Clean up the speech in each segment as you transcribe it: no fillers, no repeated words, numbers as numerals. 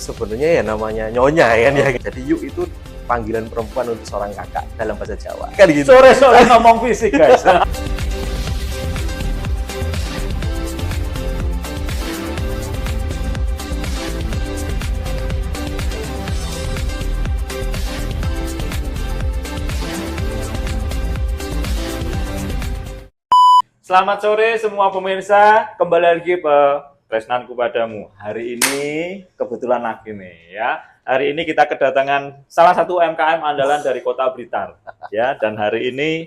Sebenarnya ya namanya nyonya ya kan ya. Jadi yuk itu panggilan perempuan untuk seorang kakak dalam bahasa Jawa. Kan gitu. Sore-sore ngomong fisik, guys. Selamat sore semua pemirsa, kembali lagi ke Tresnanku Padamu. Hari ini kebetulan lagi nih ya. Hari ini kita kedatangan salah satu UMKM andalan dari Kota Blitar ya. Dan hari ini,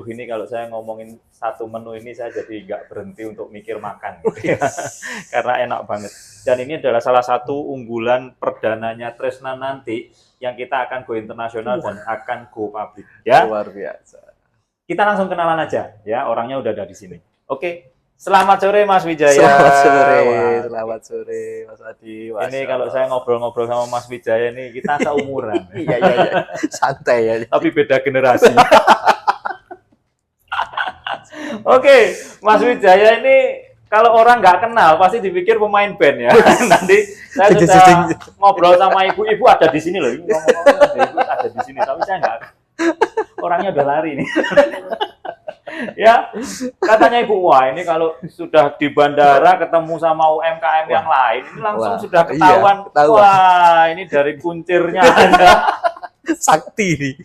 ini kalau saya ngomongin satu menu ini saya jadi nggak berhenti untuk mikir makan gitu, ya. Karena enak banget. Dan ini adalah salah satu unggulan perdananya Tresnan nanti yang kita akan go internasional dan akan go public ya. Luar biasa. Kita langsung kenalan aja ya, orangnya udah ada di sini. Oke, selamat sore Mas Wijaya. Selamat sore Mas Adi. Ini kalau saya ngobrol-ngobrol sama Mas Wijaya nih, kita seumuran. Iya. Santai ya. Tapi beda generasi. Oke, Mas Wijaya ini kalau orang nggak kenal pasti dipikir pemain band ya. Nanti saya sudah ngobrol sama ibu ada di sini loh. Ngomong-ngomong ibu ada di sini, tapi saya nggak. Orangnya udah lari nih. Ya, katanya ibu, wah ini kalau sudah di bandara ketemu sama UMKM yang lain, ini langsung sudah ketahuan. Iya, ketahuan. Wah, ini dari kuncirnya ada. Sakti nih.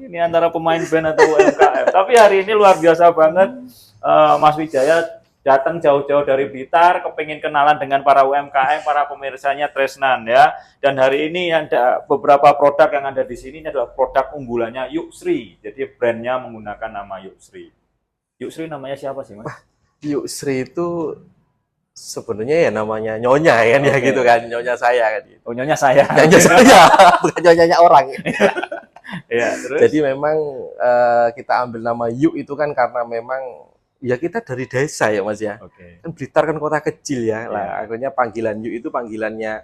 Ini antara pemain band atau UMKM. Tapi hari ini luar biasa banget, Mas Wijaya datang jauh-jauh dari Blitar, kepingin kenalan dengan para UMKM, para pemirsanya Tresnan ya. Dan hari ini ada beberapa produk yang ada di sini, ini adalah produk unggulannya Yuksri. Jadi brandnya menggunakan nama Yuksri. Yuksri namanya siapa sih, Mas? Yuksri itu sebenarnya ya namanya nyonya ya kan ya gitu kan, nyonya saya kan gitu. Oh, nyonya saya. Nyonya saya, bukan nyonyanya orang. Ya, terus? Jadi memang kita ambil nama Yuk itu kan karena memang ya kita dari desa ya Mas ya. Oke. Kan Blitar kan kota kecil ya. Ya. Lah akhirnya panggilan Yuk itu panggilannya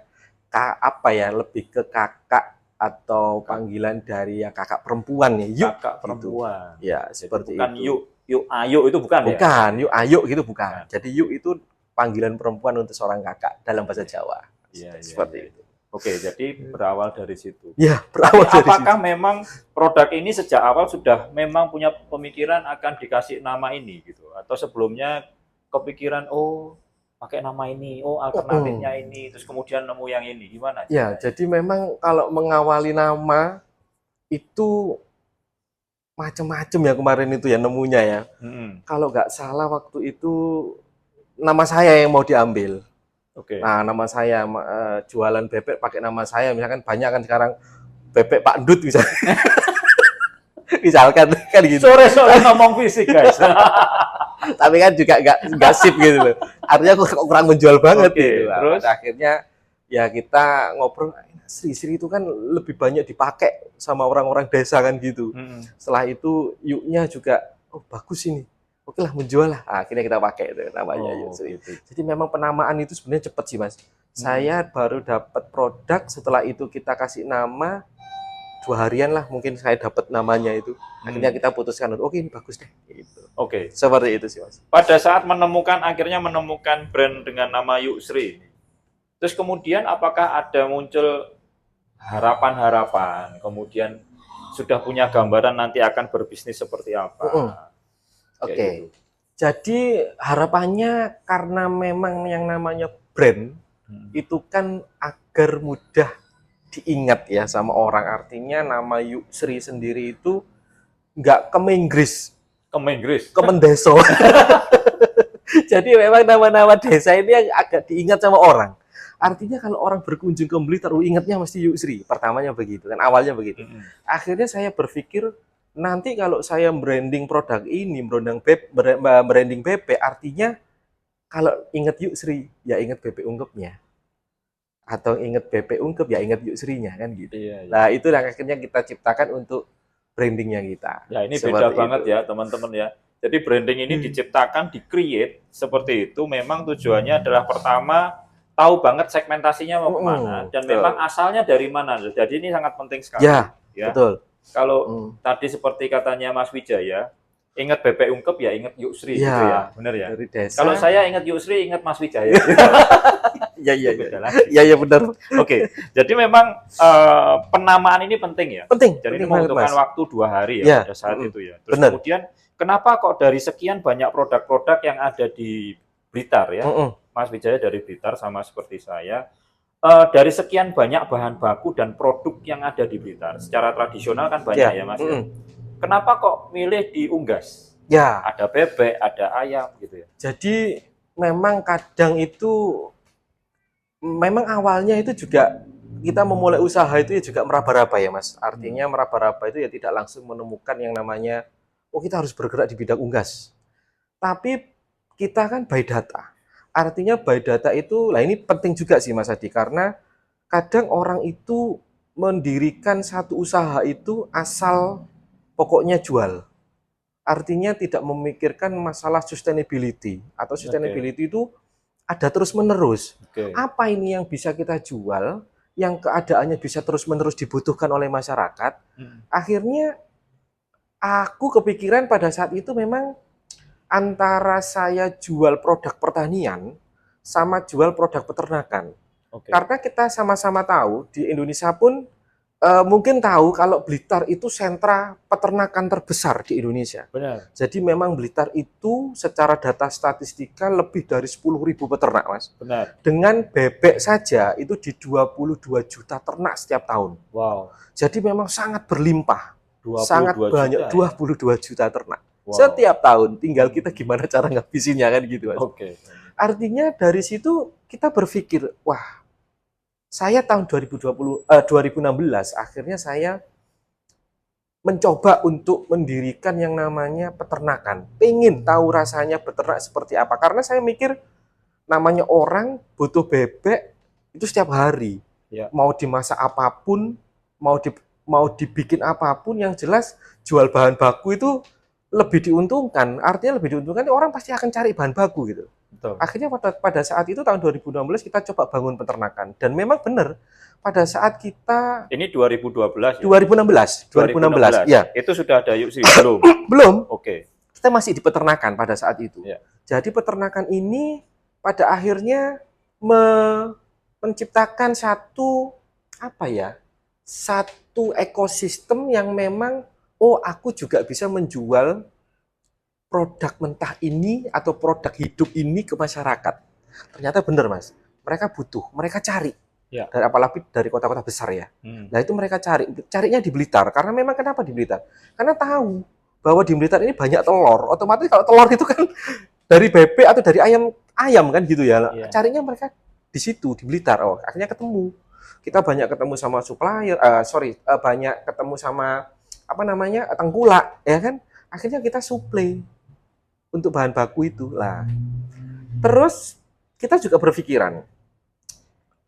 apa ya, lebih ke kakak atau panggilan dari yang kakak perempuan ya. Yuk Kakak perempuan. gitu. Ya, seperti bukan itu. Yuk ayo itu bukan ya? Bukan, Yuk ayo gitu bukan. Jadi Yuk itu panggilan perempuan untuk seorang kakak dalam bahasa Jawa. Iya, Seperti iya. itu. Oke, jadi berawal dari situ. Ya, berawal dari Apakah situ. memang produk ini sejak awal sudah memang punya pemikiran akan dikasih nama ini gitu? Atau sebelumnya kepikiran, oh pakai nama ini, oh alternatifnya ini, terus kemudian nemu yang ini, gimana? Ya, jadi memang kalau mengawali nama itu macam-macam ya kemarin itu ya nemunya ya. Kalau nggak salah waktu itu nama saya yang mau diambil. Oke. Nah, nama saya jualan bebek pakai nama saya, misalkan banyak kan sekarang bebek Pak Ndut misalkan. Misalkan kan gitu. Sore-sore ngomong fisik, guys. Tapi kan juga nggak sip gitu loh. Artinya kok kurang menjual banget Oke, gitu. Nah, terus? pada akhirnya ya kita ngobrol, Sri itu kan lebih banyak dipakai sama orang-orang desa kan gitu. Setelah itu Yuknya juga oh bagus ini. Oke lah menjual lah. Akhirnya kita pakai itu namanya Yuk Sri. Gitu. Jadi memang penamaan itu sebenarnya cepat sih Mas. Saya baru dapat produk, setelah itu kita kasih nama 2 harian lah mungkin saya dapat namanya itu. Akhirnya kita putuskan oke ini bagus deh gitu. Oke. Seperti itu sih Mas. Pada saat akhirnya menemukan brand dengan nama Yuksri. Terus kemudian apakah ada muncul harapan-harapan, kemudian sudah punya gambaran nanti akan berbisnis seperti apa? Oke. Gitu. Jadi harapannya karena memang yang namanya brand itu kan agar mudah diingat ya sama orang. Artinya nama Yuksri sendiri itu nggak kemenggris, kemendeso. Jadi memang nama-nama desa ini yang agak diingat sama orang. Artinya kalau orang berkunjung ke Blitar, ingatnya mesti Yuksri. Pertamanya begitu kan, awalnya begitu. Akhirnya saya berpikir nanti kalau saya branding produk ini, branding bebek, artinya kalau ingat Yuksri, ya ingat bebek ungkepnya. Atau ingat bebek ungkep, ya ingat Yuksrinya kan gitu. Iya. Nah itu yang akhirnya kita ciptakan untuk brandingnya kita. Ya ini Seperti beda banget itu. ya teman-teman ya. Jadi branding ini diciptakan, di-create seperti itu. Memang tujuannya adalah pertama tahu banget segmentasinya mau kemana dan memang asalnya dari mana. Jadi ini sangat penting sekali. Ya. Betul. Kalau tadi seperti katanya Mas Wijaya, ingat bebek ungkep ya ingat Yuksri gitu ya, benar ya. Dari desa. Kalau saya ingat Yuksri ingat Mas Wijaya. Iya, iya, Itu iya. beda lagi. Iya, iya benar. Oke, jadi memang penamaan ini penting ya. Penting, Jadi penting ini banget, membutuhkan Mas. waktu 2 hari ya Iya, pada saat itu ya. Terus benar. kemudian kenapa kok dari sekian banyak produk-produk yang ada di Blitar ya, Mas Wijaya dari Blitar sama seperti saya, dari sekian banyak bahan baku dan produk yang ada di Blitar, secara tradisional kan banyak ya Mas ya. Kenapa kok milih di Unggas? Ya, Ada bebek, ada ayam gitu ya. jadi memang kadang itu memang awalnya itu juga kita memulai usaha itu ya juga meraba-raba ya Mas. Artinya meraba-raba itu ya tidak langsung menemukan yang namanya oh kita harus bergerak di bidang unggas. Tapi kita kan by data. Artinya by data itu, lah ini penting juga sih Mas Adi karena kadang orang itu mendirikan satu usaha itu asal pokoknya jual. Artinya tidak memikirkan masalah sustainability atau sustainability itu ada terus-menerus. Apa ini yang bisa kita jual, yang keadaannya bisa terus-menerus dibutuhkan oleh masyarakat. Akhirnya aku kepikiran pada saat itu memang antara saya jual produk pertanian sama jual produk peternakan. Karena kita sama-sama tahu di Indonesia pun mungkin tahu kalau Blitar itu sentra peternakan terbesar di Indonesia. Benar. Jadi memang Blitar itu secara data statistika lebih dari 10.000 peternak, Mas. Benar. Dengan bebek saja itu di 22 juta ternak setiap tahun. Wow. Jadi memang sangat berlimpah. 22 sangat banyak, juta, 22 juta ternak. Wow. Setiap tahun, tinggal kita gimana cara ngabisinnya kan gitu, Mas. Artinya dari situ kita berpikir, wah, saya tahun 2016 akhirnya saya mencoba untuk mendirikan yang namanya peternakan. Pengen tahu rasanya beternak seperti apa. Karena saya mikir namanya orang butuh bebek itu setiap hari. Ya. Mau dimasak apapun, mau dibikin apapun, yang jelas jual bahan baku itu lebih diuntungkan. Artinya lebih diuntungkan, orang pasti akan cari bahan baku gitu. Betul. Akhirnya pada saat itu tahun 2016 kita coba bangun peternakan dan memang benar pada saat kita ini 2012 ya? 2016 ya. Itu sudah ada Yuksri belum? Belum. Oke. Kita masih di peternakan pada saat itu. Ya. Jadi peternakan ini pada akhirnya menciptakan satu ekosistem yang memang aku juga bisa menjual produk mentah ini atau produk hidup ini ke masyarakat. Ternyata benar, Mas. Mereka butuh, mereka cari. Ya. Dan apalagi dari kota-kota besar ya. Nah itu mereka carinya di Blitar. Karena memang kenapa di Blitar? Karena tahu bahwa di Blitar ini banyak telur. Otomatis kalau telur itu kan dari bebek atau dari ayam kan gitu ya. Ya. Carinya mereka di situ, di Blitar. Akhirnya ketemu. Kita banyak ketemu sama supplier, banyak ketemu sama tengkulak, ya kan? Akhirnya kita suplai untuk bahan baku itu lah. Terus kita juga berpikiran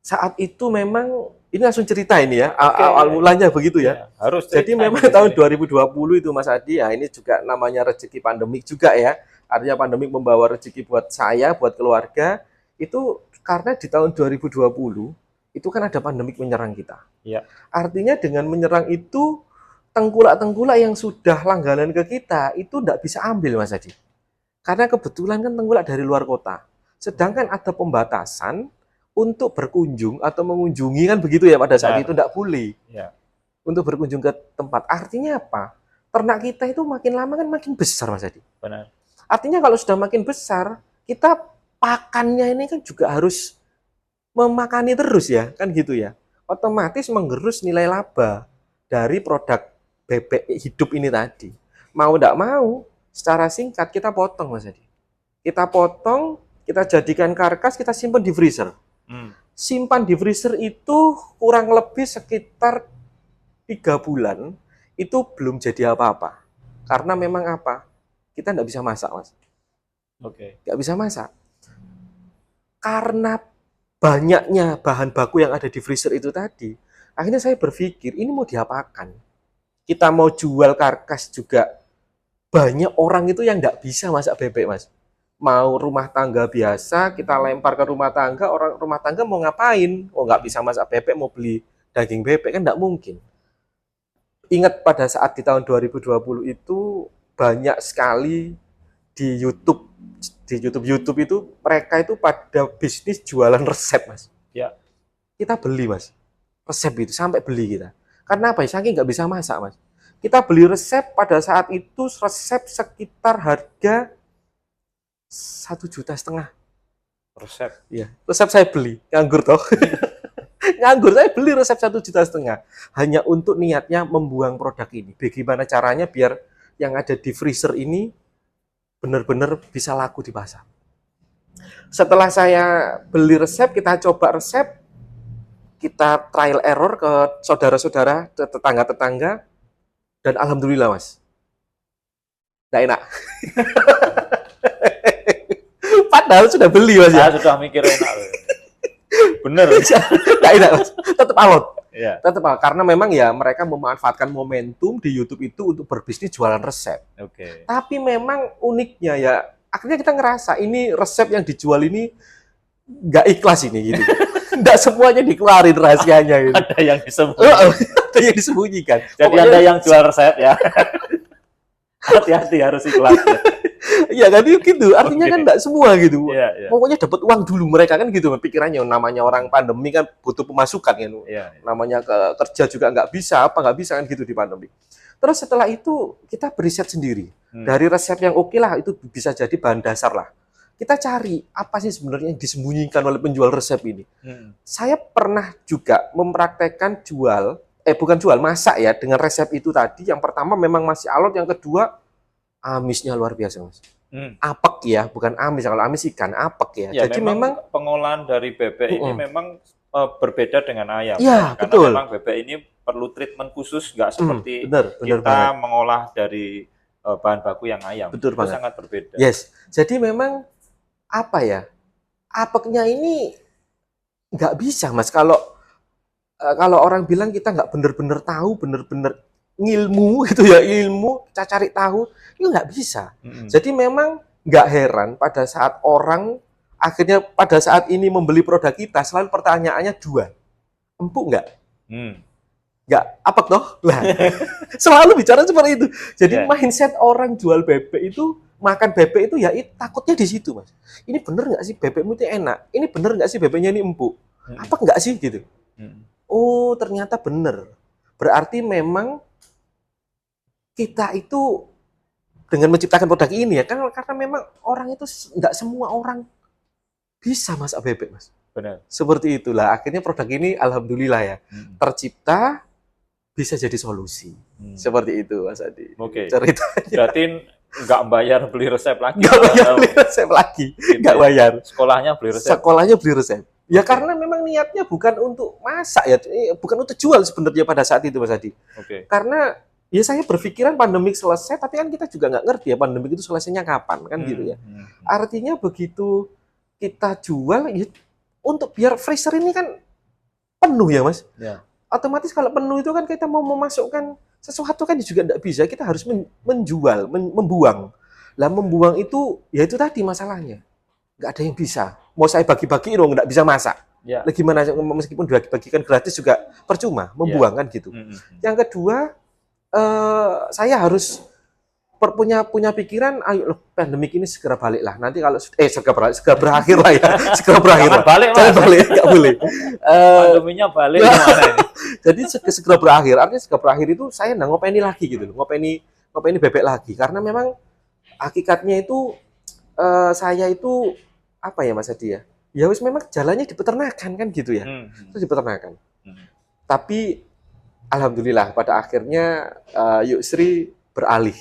saat itu memang ini langsung cerita ini ya, awal mulanya begitu ya. Harus. Jadi memang tahun 2020 itu Mas Adi ya, ini juga namanya rezeki pandemik juga ya. Artinya pandemik membawa rezeki buat saya, buat keluarga. Itu karena di tahun 2020 itu kan ada pandemik menyerang kita. Ya. Artinya dengan menyerang itu tengkulak-tengkulak yang sudah langganan ke kita itu tidak bisa ambil Mas Adi. Karena kebetulan kan tengkulak dari luar kota. Sedangkan ada pembatasan untuk berkunjung atau mengunjungi kan begitu ya pada saat itu tidak boleh. Ya. Untuk berkunjung ke tempat. Artinya apa? Ternak kita itu makin lama kan makin besar Mas Adi. Benar. Artinya kalau sudah makin besar, kita pakannya ini kan juga harus memakani terus ya, kan gitu ya. Otomatis menggerus nilai laba dari produk bebek hidup ini tadi. Mau tidak mau, secara singkat kita potong Mas Adi. Kita potong, kita jadikan karkas, kita simpan di freezer. Simpan di freezer itu kurang lebih sekitar 3 bulan, itu belum jadi apa-apa. Karena memang apa? Kita tidak bisa masak Mas. Oke. Nggak bisa masak. Karena banyaknya bahan baku yang ada di freezer itu tadi, akhirnya saya berpikir ini mau diapakan? Kita mau jual karkas juga banyak orang itu yang nggak bisa masak bebek Mas. Mau rumah tangga biasa kita lempar ke rumah tangga, orang rumah tangga mau ngapain? Nggak bisa masak bebek, mau beli daging bebek kan nggak mungkin. Ingat pada saat di tahun 2020 itu banyak sekali di YouTube di YouTube itu mereka itu pada bisnis jualan resep, Mas. Ya. Kita beli, Mas. Resep itu sampai beli kita. Karena apa ya? Saking nggak bisa masak, Mas. Kita beli resep pada saat itu resep sekitar harga 1,5 juta. Resep. Iya, resep saya beli, nganggur toh. Nganggur saya beli resep 1,5 juta hanya untuk niatnya membuang produk ini. Bagaimana caranya biar yang ada di freezer ini benar-benar bisa laku di pasar. Setelah saya beli resep, kita coba resep, kita trial error ke saudara-saudara, tetangga-tetangga, dan alhamdulillah, Mas, nggak enak. Padahal sudah beli, Mas. Saya sudah mikir enak. Bener. Nggak enak, Mas. Tetap alot. Ya. Tetap alot. Karena memang ya mereka memanfaatkan momentum di YouTube itu untuk berbisnis jualan resep. Oke. Tapi memang uniknya ya, akhirnya kita ngerasa ini resep yang dijual ini nggak ikhlas ini gitu. Nggak semuanya dikeluarin rahasianya gitu. Ada yang disembunyikan. Ada yang disembunyikan. Jadi Pokoknya, Anda yang jual resep ya. Hati-hati harus ikhlas. ya kan gitu. Artinya kan nggak semua gitu. Iya, iya. Pokoknya dapat uang dulu mereka kan gitu pikirannya. Namanya orang pandemi kan butuh pemasukan kan. Iya. Namanya kerja juga nggak bisa kan gitu di pandemi. Terus setelah itu kita beriset sendiri. Dari resep yang oke lah itu bisa jadi bahan dasar lah. Kita cari apa sih sebenarnya yang disembunyikan oleh penjual resep ini. Saya pernah juga mempraktekkan masak ya dengan resep itu tadi. Yang pertama memang masih alot, yang kedua amisnya luar biasa, Mas. Apek ya, bukan amis. Kalau amis ikan, apek ya. Ya, jadi memang pengolahan dari bebek ini memang berbeda dengan ayam. Ya, karena betul. memang bebek ini perlu treatment khusus, nggak seperti bener kita banget. mengolah dari bahan baku yang ayam. Betul itu banget. Sangat berbeda. Yes. Jadi memang apa ya? Apeknya ini nggak bisa, Mas. Kalau orang bilang kita nggak bener-bener tahu, bener-bener ngilmu gitu ya, ilmu, kita cari tahu, itu nggak bisa. Jadi memang nggak heran pada saat orang akhirnya pada saat ini membeli produk kita, selalu pertanyaannya dua, empuk nggak? Nggak, apek toh? Lah, selalu bicara seperti itu. Jadi mindset orang jual bebek itu, makan bebek itu ya takutnya di situ, Mas. Ini bener nggak sih bebekmu itu enak? Ini bener nggak sih bebeknya ini empuk? Apa nggak sih gitu? Oh, ternyata bener. Berarti memang kita itu dengan menciptakan produk ini ya, kan karena memang orang itu nggak semua orang bisa masak bebek, Mas. Benar. Seperti itulah akhirnya produk ini alhamdulillah ya tercipta, bisa jadi solusi. Seperti itu, Mas Adi. Oke. Ceritanya. Berarti nggak bayar beli resep lagi. Nggak bayar beli resep lagi. Gitu Nggak ya. bayar. Sekolahnya beli resep. Sekolahnya beli resep. Ya karena memang niatnya bukan untuk masak ya, bukan untuk jual sebenarnya pada saat itu, Mas Adi. Oke. Karena ya saya berpikiran pandemik selesai, tapi kan kita juga nggak ngerti ya pandemik itu selesainya kapan kan gitu ya. Artinya begitu kita jual ya, untuk biar freezer ini kan penuh ya, Mas. Ya. Otomatis kalau penuh itu kan kita mau memasukkan sesuatu kan juga tidak bisa, kita harus menjual, membuang. Lah membuang itu ya itu tadi masalahnya. Nggak ada yang bisa. Mau saya bagi-bagi dong nggak bisa masak. Ya. Lah gimana meskipun dibagikan gratis juga percuma, membuang kan gitu. Yang kedua, saya harus punya pikiran, ayo pandemik ini segera balik lah. Nanti kalau segera berakhir lah ya, segera berakhir. Jangan balik, Mas. Jangan balik, nggak boleh. Pandeminya balik gimana ini? Jadi segera berakhir, artinya segera berakhir itu saya nggak ngopeni lagi gitu loh, ngopeni bebek lagi. Karena memang hakikatnya itu saya itu apa ya, Mas Adi ya? Ya wis memang jalannya di peternakan kan gitu ya. Itu di peternakan. Tapi alhamdulillah pada akhirnya Yusri beralih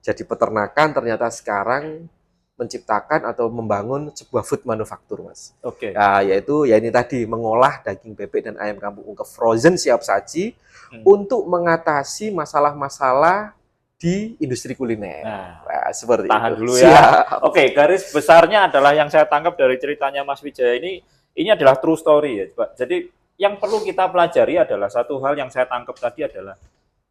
jadi peternakan, ternyata sekarang menciptakan atau membangun sebuah food manufaktur, Mas. Oke. Nah, yaitu ya ini tadi mengolah daging bebek dan ayam kampung ungkep frozen siap saji untuk mengatasi masalah-masalah di industri kuliner. Nah, seperti tahan itu. Dulu ya. Siap. Oke, garis besarnya adalah yang saya tangkap dari ceritanya Mas Wijaya ini adalah true story ya, Pak. Jadi yang perlu kita pelajari adalah satu hal yang saya tangkap tadi adalah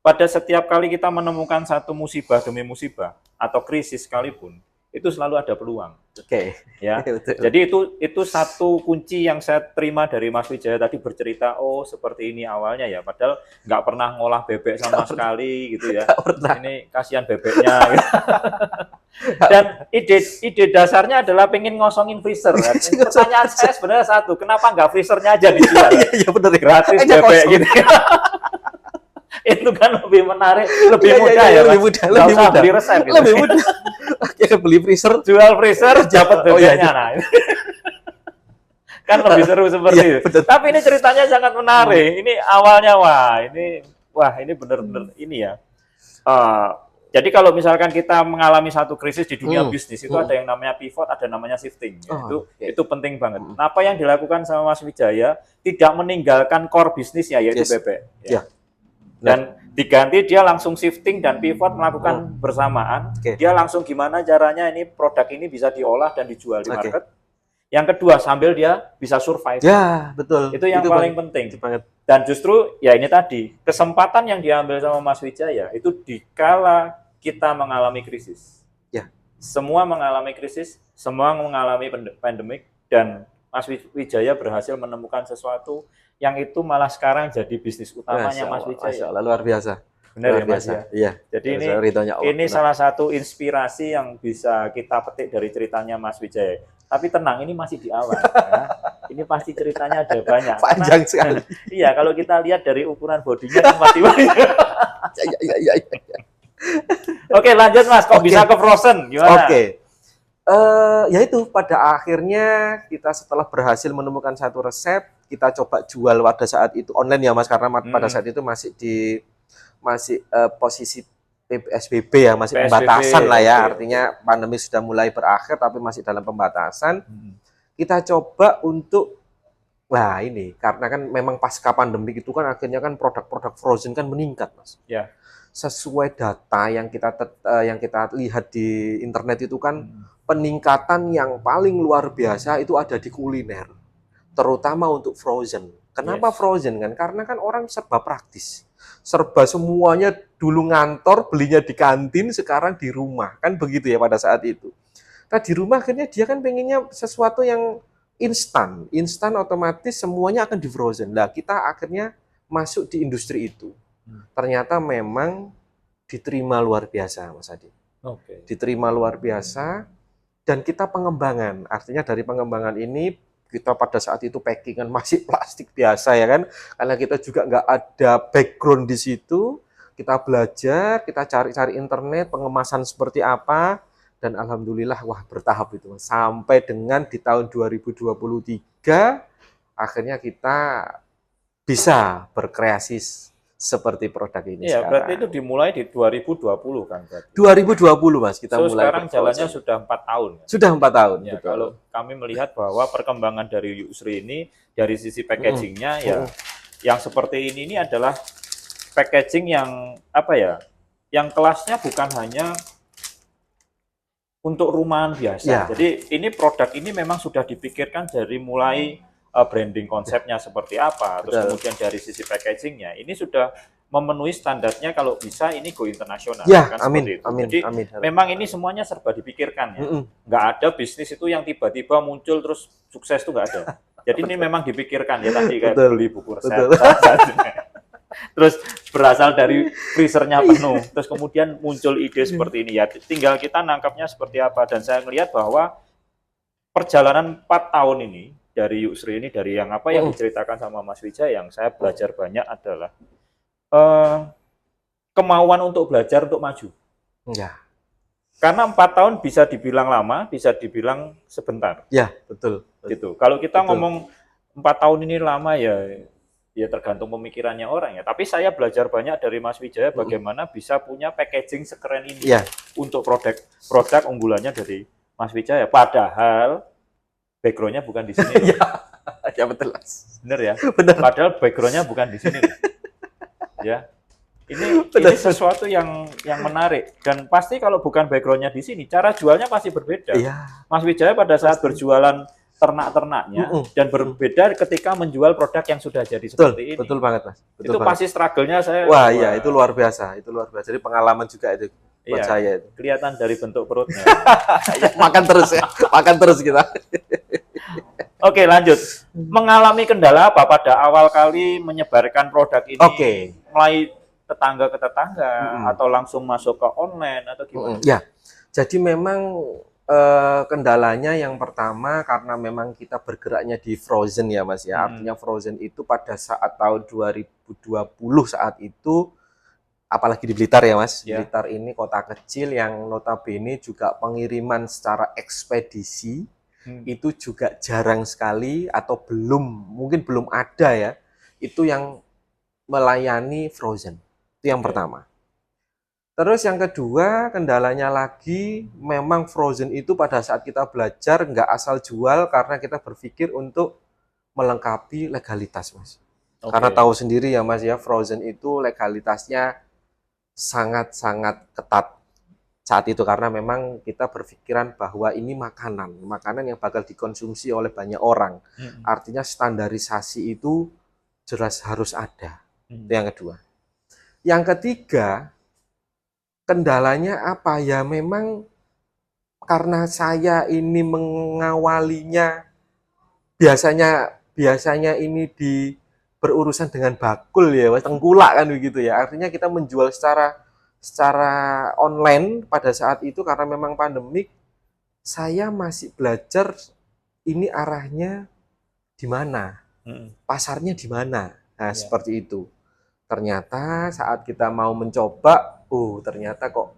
pada setiap kali kita menemukan satu musibah demi musibah atau krisis sekalipun, itu selalu ada peluang. Oke. Ya. Jadi itu satu kunci yang saya terima dari Mas Wijaya tadi bercerita, oh seperti ini awalnya ya, padahal nggak pernah ngolah bebek sama sekali gitu ya. Ini kasihan bebeknya. Gitu. Dan ide dasarnya adalah pengen ngosongin freezer. Kan? Pertanyaan saya sebenarnya satu, kenapa nggak freezernya aja dijual? Iya benar ya. Gratis bebek gitu. Itu kan lebih menarik, lebih mudah ya, lebih mudah, nggak lebih usah mudah. beli resep gitu. Lebih mudah. Ya kan beli freezer, Jual freezer, dapat Oh, iya, bebeknya. Nah, kan lebih seru seperti Iya, itu. betul. Tapi ini ceritanya sangat menarik. Ini awalnya wah ini benar-benar ini ya. Jadi kalau misalkan kita mengalami satu krisis di dunia bisnis itu ada yang namanya pivot, ada namanya shifting. Itu penting banget. Apa yang dilakukan sama Mas Wijaya tidak meninggalkan core bisnisnya yaitu bebek. Ya. Dan diganti dia langsung shifting dan pivot melakukan bersamaan. Dia langsung gimana caranya ini produk ini bisa diolah dan dijual di market. Yang kedua, sambil dia bisa survive. Ya, betul. Itu yang paling penting. Dan justru, ya ini tadi, kesempatan yang diambil sama Mas Wijaya, itu dikala kita mengalami krisis. Ya. Semua mengalami krisis, semua mengalami pandemik, dan Mas Wijaya berhasil menemukan sesuatu yang itu malah sekarang jadi bisnis utamanya Mas Wijaya. Masya Allah, luar biasa. Benar ya Mas ya? Iya. Jadi ini salah satu inspirasi yang bisa kita petik dari ceritanya Mas Wijaya. Tapi tenang, ini masih di awal. Ya. Ini pasti ceritanya ada banyak. Panjang sekali. Iya, kalau kita lihat dari ukuran bodinya kan masih banyak. Ya. Oke, lanjut Mas. Kok bisa ke frozen? Gimana? Ya itu pada akhirnya kita setelah berhasil menemukan satu resep, kita coba jual pada saat itu online ya Mas, karena pada saat itu masih posisi PSBB ya, masih pembatasan lah ya. Artinya pandemi sudah mulai berakhir tapi masih dalam pembatasan. Kita coba untuk ini karena kan memang pasca pandemi itu kan akhirnya kan produk-produk frozen kan meningkat Mas. Ya. Sesuai data yang kita lihat di internet itu kan peningkatan yang paling luar biasa itu ada di kuliner, terutama untuk frozen. Kenapa frozen kan? Karena kan orang serba praktis. Serba semuanya dulu ngantor, belinya di kantin, sekarang di rumah. Kan begitu ya pada saat itu. Nah di rumah akhirnya dia kan pengennya sesuatu yang instan. Instan otomatis semuanya akan di frozen. Nah kita akhirnya masuk di industri itu. Ternyata memang diterima luar biasa Mas Adi. Diterima luar biasa dan kita pengembangan. Artinya dari pengembangan ini kita pada saat itu packingan masih plastik biasa ya kan, karena kita juga nggak ada background di situ. Kita belajar, kita cari-cari internet pengemasan seperti apa, dan alhamdulillah bertahap itu sampai dengan di tahun 2023 akhirnya kita bisa berkreasi seperti produk ini. Iya, berarti itu dimulai di 2020 kan berarti. 2020 Mas kita mulai. Sekarang jalannya sudah 4 tahun. Sudah 4 tahun. Ya, kalau kami melihat bahwa perkembangan dari Yusri ini dari sisi packagingnya yang seperti ini adalah packaging yang yang kelasnya bukan hanya untuk rumahan biasa. Jadi ini produk ini memang sudah dipikirkan dari mulai branding konsepnya seperti apa, terus kemudian dari sisi packagingnya ini sudah memenuhi standarnya, kalau bisa ini go internasional. Kan amin, seperti itu. Jadi memang ini semuanya serba dipikirkan ya. Nggak ada bisnis itu yang tiba-tiba muncul terus sukses itu nggak ada. Jadi ini memang dipikirkan ya tadi kayak beli buku resep. Terus berasal dari freezernya penuh, terus kemudian muncul ide seperti ini ya. Tinggal kita nangkapnya seperti apa, dan saya melihat bahwa perjalanan 4 tahun ini dari Yusri ini, dari yang diceritakan sama Mas Wijaya, yang saya belajar banyak adalah kemauan untuk belajar, untuk maju. Karena 4 tahun bisa dibilang lama, bisa dibilang sebentar. Ya, betul. Gitu. Kalau kita ngomong 4 tahun ini lama ya tergantung pemikirannya orang ya. Tapi saya belajar banyak dari Mas Wijaya bagaimana bisa punya packaging sekeren ini untuk produk unggulannya dari Mas Wijaya. Padahal background-nya bukan di sini. Ya betul. Bener ya? Bener. Padahal background-nya bukan di sini. Ya. Ini sesuatu yang menarik, dan pasti kalau bukan background-nya di sini, cara jualnya pasti berbeda. Mas Wijaya pada saat berjualan ternak-ternaknya dan berbeda ketika menjual produk yang sudah jadi seperti ini. Betul banget Mas. Itu pasti struggle-nya saya. Iya, itu luar biasa. Jadi pengalaman juga itu buat saya itu. Kelihatan dari bentuk perutnya. Makan terus kita. Oke, lanjut. Mengalami kendala apa pada awal kali menyebarkan produk ini? Mulai tetangga ke tetangga atau langsung masuk ke online atau gimana? Jadi memang kendalanya yang pertama karena memang kita bergeraknya di frozen ya Mas ya. Artinya frozen itu pada saat tahun 2020 saat itu, apalagi di Blitar ya Mas. Ya. Blitar ini kota kecil yang notabene juga pengiriman secara ekspedisi itu juga jarang sekali atau mungkin belum ada ya. Itu yang melayani frozen. Itu yang pertama. Terus yang kedua, kendalanya lagi, memang frozen itu pada saat kita belajar nggak asal jual karena kita berpikir untuk melengkapi legalitas, Mas. Karena tahu sendiri ya, Mas ya, frozen itu legalitasnya sangat-sangat ketat saat itu karena memang kita berpikiran bahwa ini makanan yang bakal dikonsumsi oleh banyak orang. Artinya standarisasi itu jelas harus ada. Itu yang kedua. Yang ketiga, kendalanya apa ya, memang karena saya ini mengawalinya biasanya ini berurusan dengan bakul ya, tengkulak kan begitu ya. Artinya kita menjual secara online pada saat itu karena memang pandemik. Saya masih belajar ini arahnya di mana, pasarnya di mana. Nah, seperti itu. Ternyata saat kita mau mencoba, ternyata kok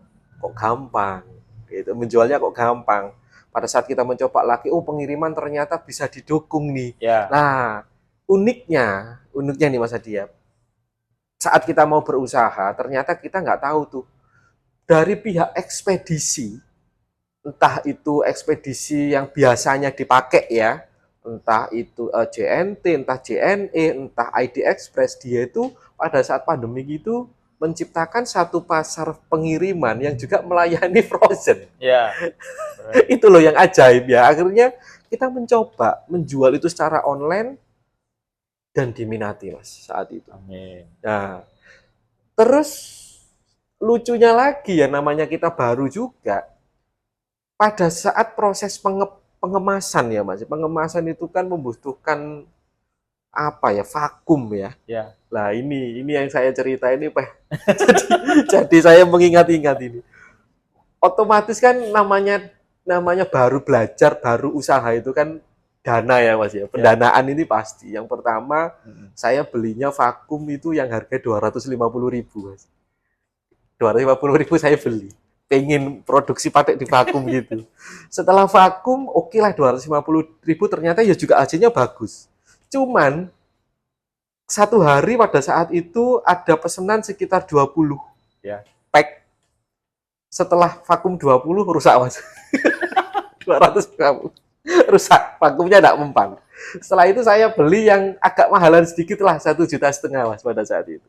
gampang. Gitu. Menjualnya kok gampang. Pada saat kita mencoba lagi, pengiriman ternyata bisa didukung nih. Ya. Nah, uniknya nih Mas Hadi, saat kita mau berusaha, ternyata kita nggak tahu tuh dari pihak ekspedisi, entah itu ekspedisi yang biasanya dipakai ya, entah itu JNT, entah JNE, entah ID Express, dia itu pada saat pandemi itu menciptakan satu pasar pengiriman yang juga melayani frozen. Ya. Itu loh yang ajaib ya. Akhirnya kita mencoba menjual itu secara online dan diminati Mas saat itu. Amin. Nah, terus lucunya lagi ya, namanya kita baru juga. Pada saat proses pengemasan ya Mas, pengemasan itu kan membutuhkan apa ya, vakum ya. Ya. Nah ini yang saya cerita ini Pak. jadi saya mengingat-ingat ini. Otomatis kan namanya baru belajar, baru usaha itu kan dana ya Mas ya. Pendanaan ini pasti. Yang pertama saya belinya vakum itu yang harga 250.000 Mas. 250.000 saya beli. Pengen produksi pakai di vakum gitu. Setelah vakum, oke lah 250.000, ternyata ya juga hasilnya bagus. Cuman satu hari pada saat itu ada pesanan sekitar 20 pack. Setelah vakum 20 rusak Mas. 250 rusak, vakumnya tidak mempan. Setelah itu saya beli yang agak mahalan sedikit lah, 1,5 juta Mas pada saat itu.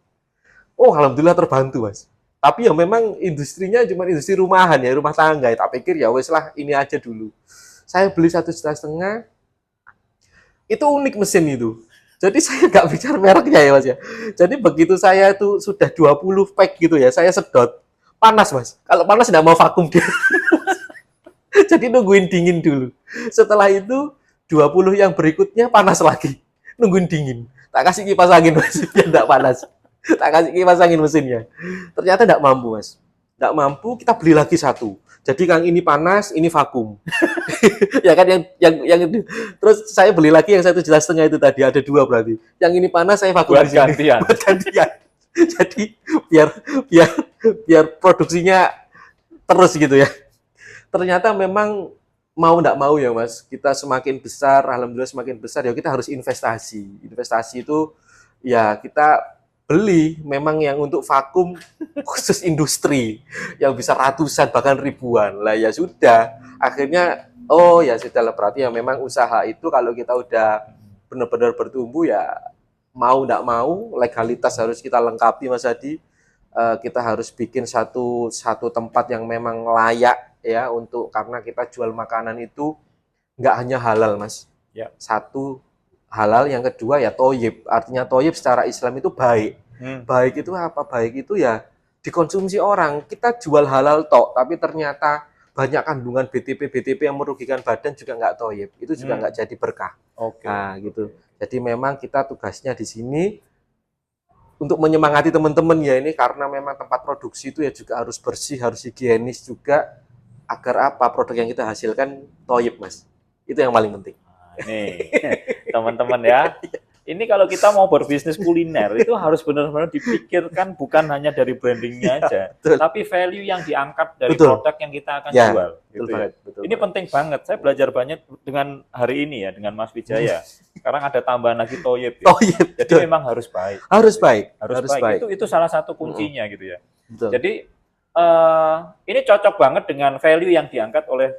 Alhamdulillah terbantu Mas. Tapi ya memang industrinya cuma industri rumahan ya, rumah tangga. Tak pikir ya wes lah ini aja dulu. Saya beli 1,5 juta. Itu unik mesin itu. Jadi saya nggak bicara mereknya ya Mas ya. Jadi begitu saya itu sudah 20 pack gitu ya, saya sedot. Panas Mas. Kalau panas nggak mau vakum dia. Jadi nungguin dingin dulu. Setelah itu 20 yang berikutnya panas lagi. Nungguin dingin. Tak kasih kipas angin Mas, biar nggak panas. Tak kasih kipas angin mesinnya. Ternyata nggak mampu Mas. Nggak mampu, kita beli lagi satu. Jadi Kang ini panas, ini vakum. Ya kan yang terus saya beli lagi yang 1,5 juta itu tadi, ada 2 berarti. Yang ini panas saya vakum buat gantian. Buat gantian. Jadi biar produksinya terus gitu ya. Ternyata memang mau nggak mau ya Mas, kita semakin besar, alhamdulillah semakin besar ya kita harus investasi. Investasi itu ya kita beli memang yang untuk vakum khusus industri yang bisa ratusan bahkan ribuan lah, ya sudah akhirnya ya sudah lah, berarti ya memang usaha itu kalau kita udah benar-benar bertumbuh ya mau nggak mau legalitas harus kita lengkapi Mas Hadi. Kita harus bikin satu tempat yang memang layak ya, untuk karena kita jual makanan itu nggak hanya halal Mas ya. Satu halal, yang kedua ya toyib. Artinya toyib secara Islam itu baik. Baik itu apa? Baik itu ya dikonsumsi orang. Kita jual halal tok, tapi ternyata banyak kandungan BTP yang merugikan badan juga nggak toyib. Itu juga nggak jadi berkah. Nah gitu. Jadi memang kita tugasnya di sini untuk menyemangati teman-teman ya ini, karena memang tempat produksi itu ya juga harus bersih, harus higienis juga. agar apa produk yang kita hasilkan toyib, Mas. Itu yang paling penting. Nah, ini teman-teman ya. Ini kalau kita mau berbisnis kuliner itu harus benar-benar dipikirkan bukan hanya dari brandingnya aja, Betul. tapi value yang diangkat dari Betul. produk yang kita akan Ya, jual. betul Gitu ya. banget, betul Ini banget. penting banget. Saya belajar banyak dengan hari ini ya, dengan Mas Wijaya. Sekarang ada tambahan lagi toyib ya. Toyib, Jadi betul. memang harus baik. Harus baik, Harus baik. Itu salah satu kuncinya gitu ya. Betul. Jadi ini cocok banget dengan value yang diangkat oleh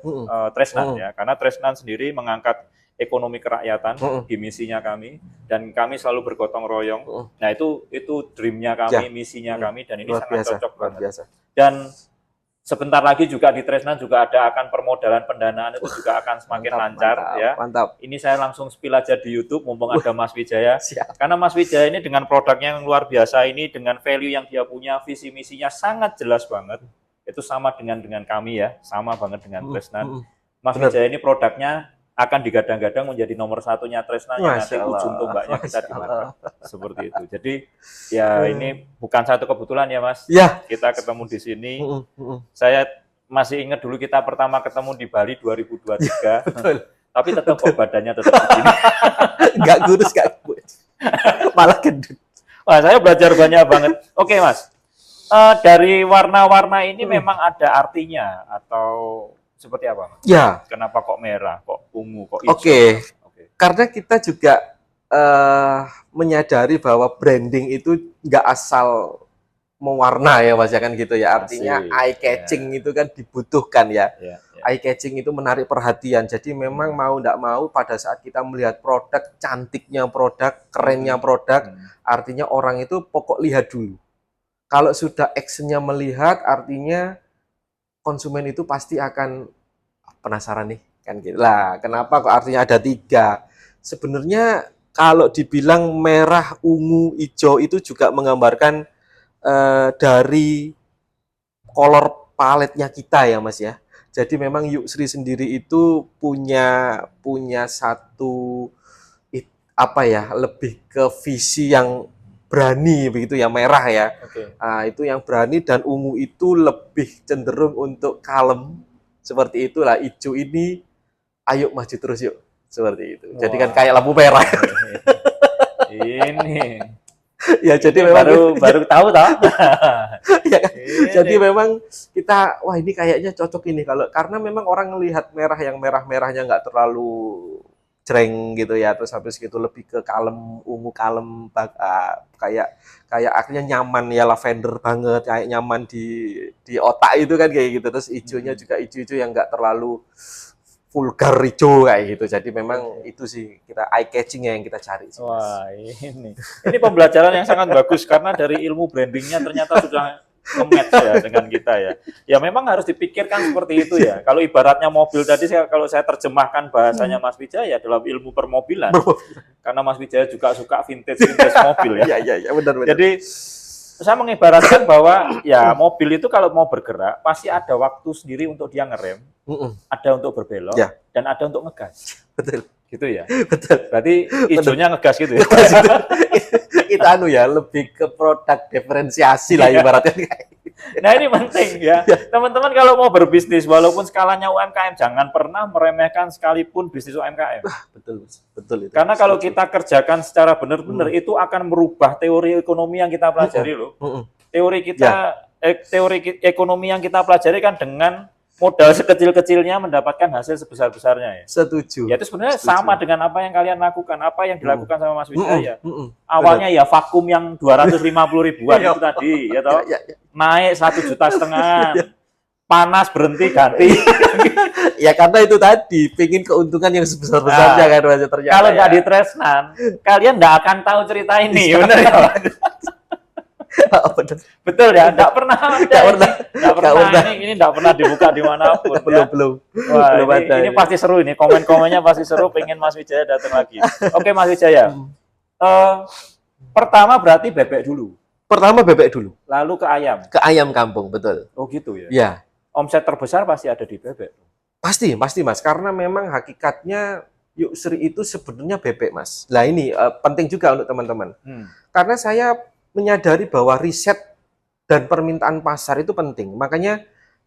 Tresnan ya, karena Tresnan sendiri mengangkat ekonomi kerakyatan di misinya kami, dan kami selalu bergotong royong. Nah itu dreamnya kami, misinya kami, dan ini luar sangat biasa, cocok luar banget. biasa. Dan sebentar lagi juga di Tresnan juga ada akan permodalan pendanaan, itu juga akan semakin lancar ya. Mantap. Ini saya langsung spill aja di YouTube, mumpung ada Mas Wijaya. Siap. Karena Mas Wijaya ini dengan produknya yang luar biasa ini, dengan value yang dia punya, visi misinya sangat jelas banget. Itu sama dengan kami ya, sama banget dengan Tresnan. Mas Wijaya ini produknya akan digadang-gadang menjadi nomor satunya Tresnan yang nanti ujung tombaknya kita dimakan. Seperti itu. Jadi ya ini bukan satu kebetulan ya Mas. Ya. Kita ketemu di sini. Saya masih ingat dulu kita pertama ketemu di Bali 2023. Betul. Tapi tetap badannya tetap begini. Nggak kurus, nggak kurus. Malah gendut. Wah, saya belajar banyak banget. Oke Mas, dari warna-warna ini memang ada artinya atau seperti apa Mas? Ya. Kenapa kok merah, kok ungu, kok hijau? Oke. Karena kita juga menyadari bahwa branding itu nggak asal mewarna ya Mas, ya kan gitu ya. Artinya eye catching itu kan dibutuhkan ya. Eye catching itu menarik perhatian. Jadi memang mau nggak mau pada saat kita melihat produk, cantiknya produk, kerennya produk, artinya orang itu pokok lihat dulu. Kalau sudah actionnya melihat, artinya konsumen itu pasti akan penasaran nih, kan gitu. Lah, kenapa kok artinya ada 3? Sebenarnya kalau dibilang merah, ungu, hijau itu juga menggambarkan dari color paletnya kita ya Mas ya. Jadi memang Yusri sendiri itu punya satu apa ya, lebih ke visi yang berani begitu ya, merah ya. Nah, itu yang berani, dan ungu itu lebih cenderung untuk kalem. Seperti itulah. Hijau ini ayo maju terus yuk. Seperti itu. Jadi kan kayak lampu merah. Ini. Ya jadi memang baru tahu toh. Ya, jadi memang kita wah ini kayaknya cocok ini karena memang orang melihat merah yang merah-merahnya nggak terlalu jreng gitu ya, terus habis gitu lebih ke kalem, ungu kalem, kayak akhirnya nyaman ya, lavender banget, kayak nyaman di otak itu kan kayak gitu. Terus hijaunya juga hijau-hijau yang nggak terlalu vulgar hijau kayak gitu. Jadi memang itu sih kita eye catching yang kita cari sih. Wah, ini pembelajaran yang sangat bagus karena dari ilmu brandingnya ternyata sudah nge-match ya dengan kita ya. Ya memang harus dipikirkan seperti itu ya. Kalau ibaratnya mobil tadi, kalau saya terjemahkan bahasanya Mas Wijaya dalam ilmu permobilan, karena Mas Wijaya juga suka vintage mobil ya. Iya, benar. Jadi saya mengibaratkan bahwa ya mobil itu kalau mau bergerak pasti ada waktu sendiri untuk dia ngerem, ada untuk berbelok, dan ada untuk ngegas. Betul. Gitu ya. Betul. Berarti hijaunya ngegas gitu ya. Kita ya lebih ke produk diferensiasi lah ibaratnya. Nah ini penting ya. Teman-teman kalau mau berbisnis walaupun skalanya UMKM jangan pernah meremehkan sekalipun bisnis UMKM. Betul itu. Karena kalau kita kerjakan secara benar-benar itu akan merubah teori ekonomi yang kita pelajari loh. Teori ekonomi yang kita pelajari kan dengan modal sekecil-kecilnya mendapatkan hasil sebesar-besarnya ya. Setuju. Ya itu sebenarnya sama dengan apa yang kalian lakukan, apa yang dilakukan sama Mas Wijaya. Awalnya ya vakum yang 250 ribuan itu tadi, ya toh. Naik 1,5 juta. Panas berhenti ganti. Ya karena itu tadi, pingin keuntungan yang sebesar-besarnya kan ternyata. Kalau nggak di Tresnan, kalian nggak akan tahu cerita ini, benar ya? Betul ya, nggak pernah ini nggak pernah dibuka dimanapun. Belum. Wah, ini pasti seru ini, komen-komennya pasti seru. Pengen Mas Wijaya datang lagi. Oke Mas Wijaya, pertama berarti bebek dulu. Lalu ke ayam. Ke ayam kampung, betul. Oh gitu ya. Ya. Omset terbesar pasti ada di bebek. Pasti Mas, karena memang hakikatnya Yusri itu sebenarnya bebek Mas. Nah ini penting juga untuk teman-teman. Karena saya menyadari bahwa riset dan permintaan pasar itu penting. Makanya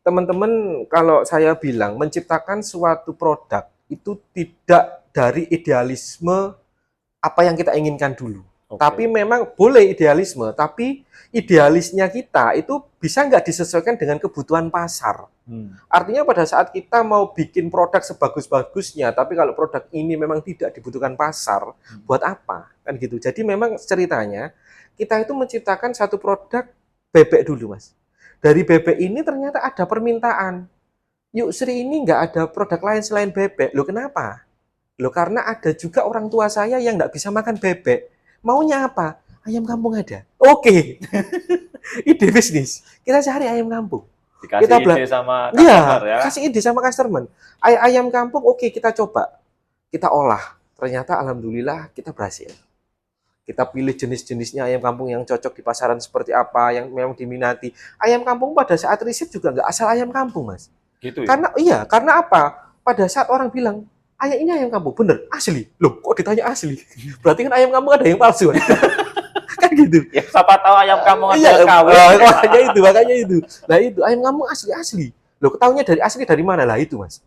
teman-teman, kalau saya bilang menciptakan suatu produk itu tidak dari idealisme apa yang kita inginkan dulu. Oke. Tapi memang boleh idealisme, tapi idealisnya kita itu bisa nggak disesuaikan dengan kebutuhan pasar. Artinya pada saat kita mau bikin produk sebagus-bagusnya, tapi kalau produk ini memang tidak dibutuhkan pasar, buat apa? Kan gitu. Jadi memang ceritanya, kita itu menciptakan satu produk bebek dulu, Mas. Dari bebek ini ternyata ada permintaan. Yuk Sri ini nggak ada produk lain selain bebek. Loh kenapa? Loh karena ada juga orang tua saya yang nggak bisa makan bebek. Maunya apa? Ayam kampung ada. Oke. Ide bisnis. Kita cari ayam kampung. Dikasih Kita ide sama Iya, customer ya. kasih ide sama customer. Ayam kampung oke, kita coba. Kita olah. Ternyata alhamdulillah kita berhasil. Kita pilih jenis-jenisnya ayam kampung yang cocok di pasaran seperti apa, yang memang diminati. Ayam kampung pada saat riset juga nggak asal ayam kampung, Mas. Gitu ya. Karena apa? Pada saat orang bilang, ayam ini ayam kampung, bener, asli. Loh, kok ditanya asli? Berarti kan ayam kampung ada yang palsu. Kan gitu. Ya, siapa tahu ayam kampung ada Iya, yang KW. makanya itu. Nah itu ayam kampung asli. Loh, ketahuinya dari asli dari mana? Lah itu, Mas.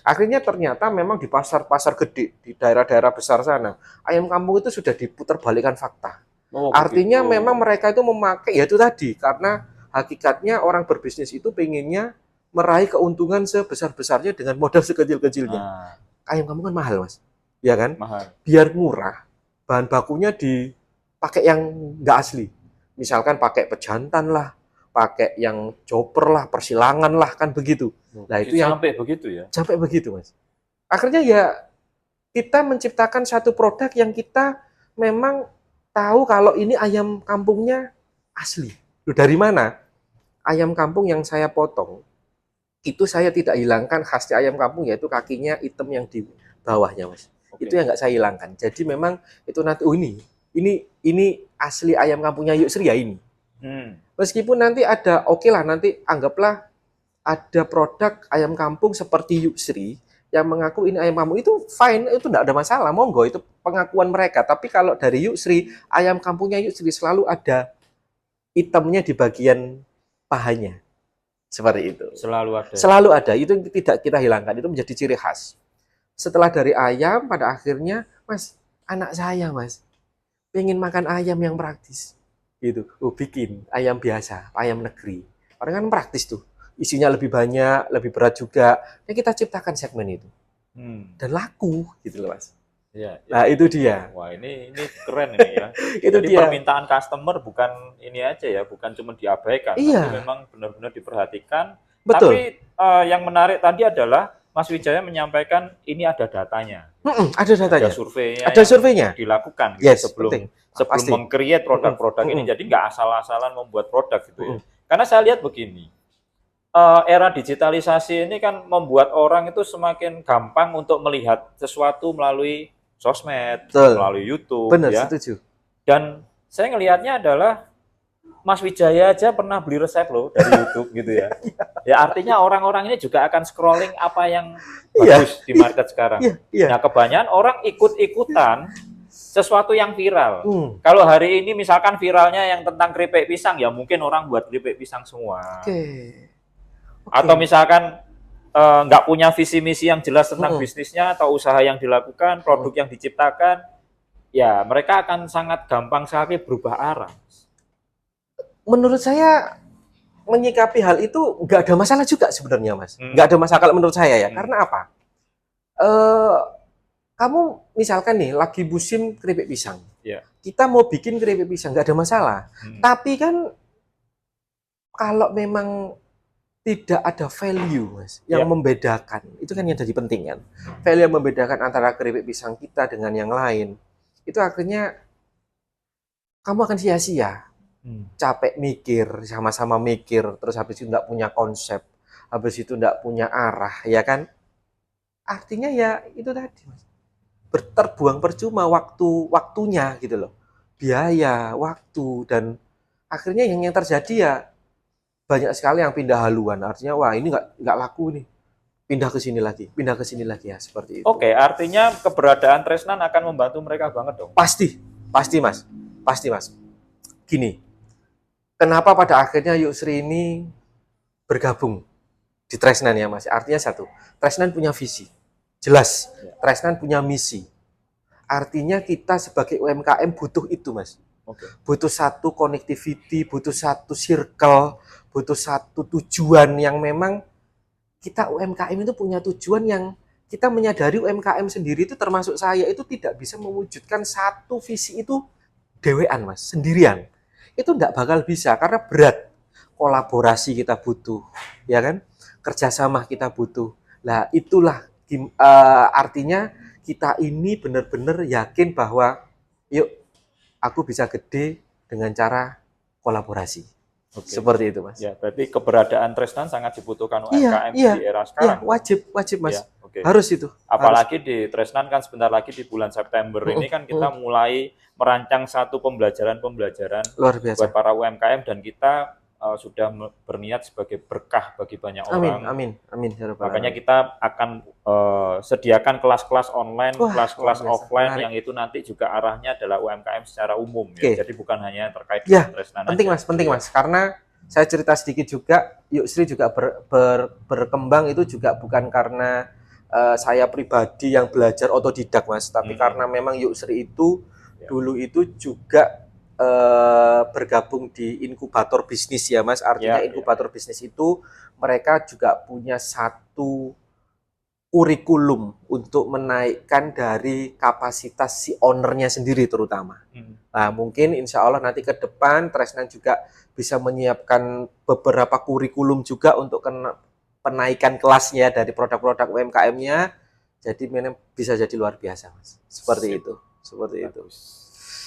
Akhirnya ternyata memang di pasar-pasar gede, di daerah-daerah besar sana, ayam kampung itu sudah diputarbalikkan fakta. Oh, Artinya begitu. memang mereka itu memakai, ya itu tadi, karena hakikatnya orang berbisnis itu pengennya meraih keuntungan sebesar-besarnya dengan modal sekecil-kecilnya. Nah, Ayam kampung kan mahal, Mas. Ya kan? mahal. Biar murah, bahan bakunya dipakai yang nggak asli. Misalkan pakai pejantan lah, pakai yang chopper lah, persilangan lah, kan begitu. Nah, itu yang sampai begitu ya. sampai begitu, Mas. Akhirnya ya kita menciptakan satu produk yang kita memang tahu kalau ini ayam kampungnya asli. Loh, dari mana? Ayam kampung yang saya potong, itu saya tidak hilangkan khasnya ayam kampung, yaitu kakinya hitam yang di bawahnya, Mas. Oke. Itu yang nggak saya hilangkan. Jadi memang itu nanti, oh ini asli ayam kampungnya Yuk Sri ya ini. Meskipun nanti ada, oke lah, nanti anggaplah ada produk ayam kampung seperti Yuk Sri yang mengaku ini ayam kampung, itu fine, itu tidak ada masalah, monggo, itu pengakuan mereka. Tapi kalau dari Yuk Sri, ayam kampungnya Yuk Sri selalu ada hitamnya di bagian pahanya. Seperti itu. Selalu ada, itu tidak kita hilangkan, itu menjadi ciri khas. Setelah dari ayam, pada akhirnya, Mas, anak saya, Mas, pengen makan ayam yang praktis. Gitu. Oh, bikin ayam biasa, ayam negeri. Orang kan praktis tuh. Isinya lebih banyak, lebih berat juga. Ya kita ciptakan segmen itu. Dan laku, gitu loh, Mas. Ya, Nah, itu dia. Wah, ini keren ini ya. Itu Jadi dia. permintaan customer bukan ini aja ya, bukan cuma diabaikan, Iya. tapi memang benar-benar diperhatikan. Betul. Tapi yang menarik tadi adalah Mas Wijaya menyampaikan ini ada datanya. Ada datanya. Ada surveinya. Ada surveinya. Dilakukan gitu, Yes, sebelum pasti. meng-create produk-produk ini. Jadi nggak asal-asalan membuat produk gitu ya. Karena saya lihat begini. Era digitalisasi ini kan membuat orang itu semakin gampang untuk melihat sesuatu melalui sosmed, Betul. melalui YouTube. Benar, ya. setuju. Dan saya ngelihatnya adalah Mas Wijaya aja pernah beli resep loh dari YouTube gitu ya. Ya artinya orang-orang ini juga akan scrolling apa yang bagus di market sekarang. Nah kebanyakan orang ikut-ikutan sesuatu yang viral. Kalau hari ini misalkan viralnya yang tentang keripik pisang, ya mungkin orang buat keripik pisang semua. Atau misalkan nggak punya visi misi yang jelas tentang bisnisnya atau usaha yang dilakukan, produk yang diciptakan, ya mereka akan sangat gampang sekali berubah arah. Menurut saya menyikapi hal itu nggak ada masalah juga sebenarnya, Mas. Nggak ada masalah menurut saya ya. Karena apa? Kamu misalkan nih lagi musim keripik pisang. Kita mau bikin keripik pisang, nggak ada masalah. Tapi kan kalau memang tidak ada value, Mas, yang membedakan, itu kan yang jadi penting kan. Value yang membedakan antara keripik pisang kita dengan yang lain, itu akhirnya kamu akan sia-sia. Capek mikir, sama-sama mikir, terus habis itu nggak punya konsep, habis itu nggak punya arah, ya kan? Artinya ya itu tadi, Mas. Terbuang percuma waktunya gitu loh. Biaya, waktu, dan akhirnya yang terjadi ya banyak sekali yang pindah haluan. Artinya wah ini nggak laku nih. Pindah ke sini lagi ya, seperti itu. Oke, artinya keberadaan Tresnan akan membantu mereka banget dong. Pasti Mas. Gini, kenapa pada akhirnya Yuk Sri ini bergabung di Tresnan ya Mas. Artinya satu, Tresnan punya visi, jelas. Ya. Tresnan punya misi. Artinya kita sebagai UMKM butuh itu Mas. Oke. Butuh satu connectivity, butuh satu circle, butuh satu tujuan yang memang kita UMKM itu punya tujuan yang kita menyadari UMKM sendiri itu termasuk saya itu tidak bisa mewujudkan satu visi itu dewean Mas, sendirian. Itu enggak bakal bisa karena berat. Kolaborasi kita butuh, ya kan? Kerjasama kita butuh. Nah, itulah artinya kita ini benar-benar yakin bahwa yuk aku bisa gede dengan cara kolaborasi. Oke. Seperti itu Mas. Ya, berarti keberadaan Tresnan sangat dibutuhkan UMKM Iya, di era iya, sekarang. wajib Mas. Ya, oke. Harus itu. Apalagi di Tresnan kan sebentar lagi di bulan September ini kan kita mulai merancang satu pembelajaran luar biasa. buat para UMKM dan kita sudah berniat sebagai berkah bagi banyak orang. Amin. Makanya kita akan sediakan kelas-kelas online, kelas-kelas offline menarik. yang itu nanti juga arahnya adalah UMKM secara umum. Oke. Ya. Jadi bukan hanya terkait Ya, dengan Tresnan penting aja. Mas, penting Mas. Karena saya cerita sedikit juga, Yusri juga berkembang itu juga bukan karena saya pribadi yang belajar otodidak Mas, tapi karena memang Yusri itu dulu itu juga bergabung di inkubator bisnis ya Mas. Artinya inkubator bisnis itu mereka juga punya satu kurikulum untuk menaikkan dari kapasitas si ownernya sendiri terutama. Nah mungkin insya Allah nanti ke depan Tresnan juga bisa menyiapkan beberapa kurikulum juga untuk penaikan kelasnya dari produk-produk UMKM-nya. Jadi memang bisa jadi luar biasa Mas. Seperti itu.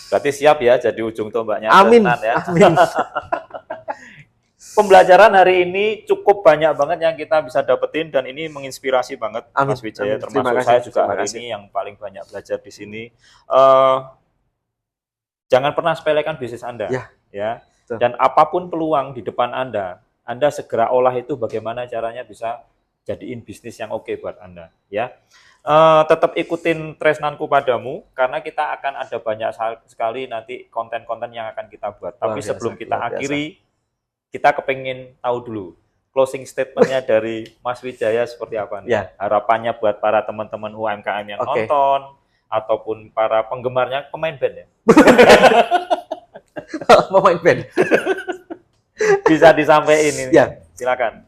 Berarti siap ya jadi ujung tombaknya. Amin. Tresnan, ya. Amin. Pembelajaran hari ini cukup banyak banget yang kita bisa dapetin dan ini menginspirasi banget Mas Wijaya. Termasuk saya juga hari ini yang paling banyak belajar di sini. Jangan pernah sepelekan bisnis Anda, ya. Dan apapun peluang di depan Anda segera olah itu bagaimana caranya bisa jadiin bisnis yang oke buat Anda, ya. Tetap ikutin Tresnanku Padamu karena kita akan ada banyak sekali nanti konten-konten yang akan kita buat. Tapi sebelum kita akhiri, kita kepengen tahu dulu closing statementnya dari Mas Wijaya seperti apa nih? Ya. Harapannya buat para teman-teman UMKM yang nonton ataupun para penggemarnya pemain band ya. Pemain band. Bisa disampaikan ini. Ya. Silakan.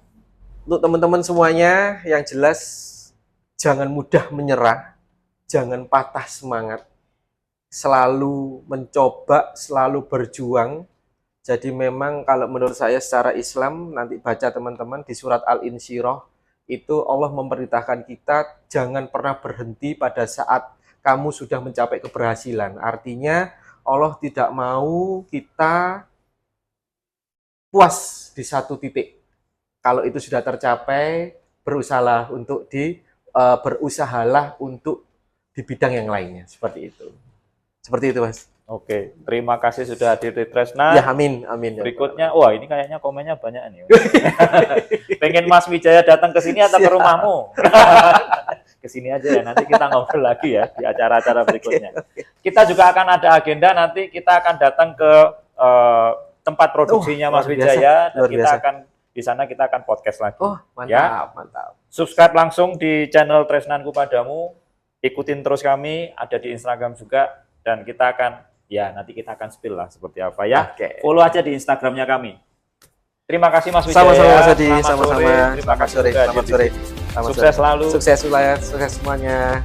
Untuk teman-teman semuanya, yang jelas jangan mudah menyerah, jangan patah semangat, selalu mencoba, selalu berjuang. Jadi memang kalau menurut saya secara Islam, nanti baca teman-teman di surat Al-Insyirah, itu Allah memerintahkan kita jangan pernah berhenti pada saat kamu sudah mencapai keberhasilan. Artinya Allah tidak mau kita puas di satu titik. Kalau itu sudah tercapai, berusahalah untuk berusahalah untuk di bidang yang lainnya. Seperti itu. Seperti itu, Mas. Oke, terima kasih sudah hadir di Tresnan. Ya, amin. Berikutnya, wah ini kayaknya komennya banyak nih. Pengen Mas Wijaya datang ke sini atau ke rumahmu? Ke sini aja ya, nanti kita ngobrol lagi ya di acara-acara berikutnya. Kita juga akan ada agenda, nanti kita akan datang ke tempat produksinya Mas Wijaya, dan kita akan di sana kita akan podcast lagi. Oh, mantap, ya. Mantap. Subscribe langsung di channel Tresnanku Padamu, ikutin terus kami, ada di Instagram juga, dan kita akan nanti kita akan spill lah seperti apa ya. Follow aja di Instagramnya kami. Terima kasih Mas Wijaya. Sama-sama Mas Adi, sama-sama. Terima kasih. Selamat sore. Sukses selalu. Sukses semuanya.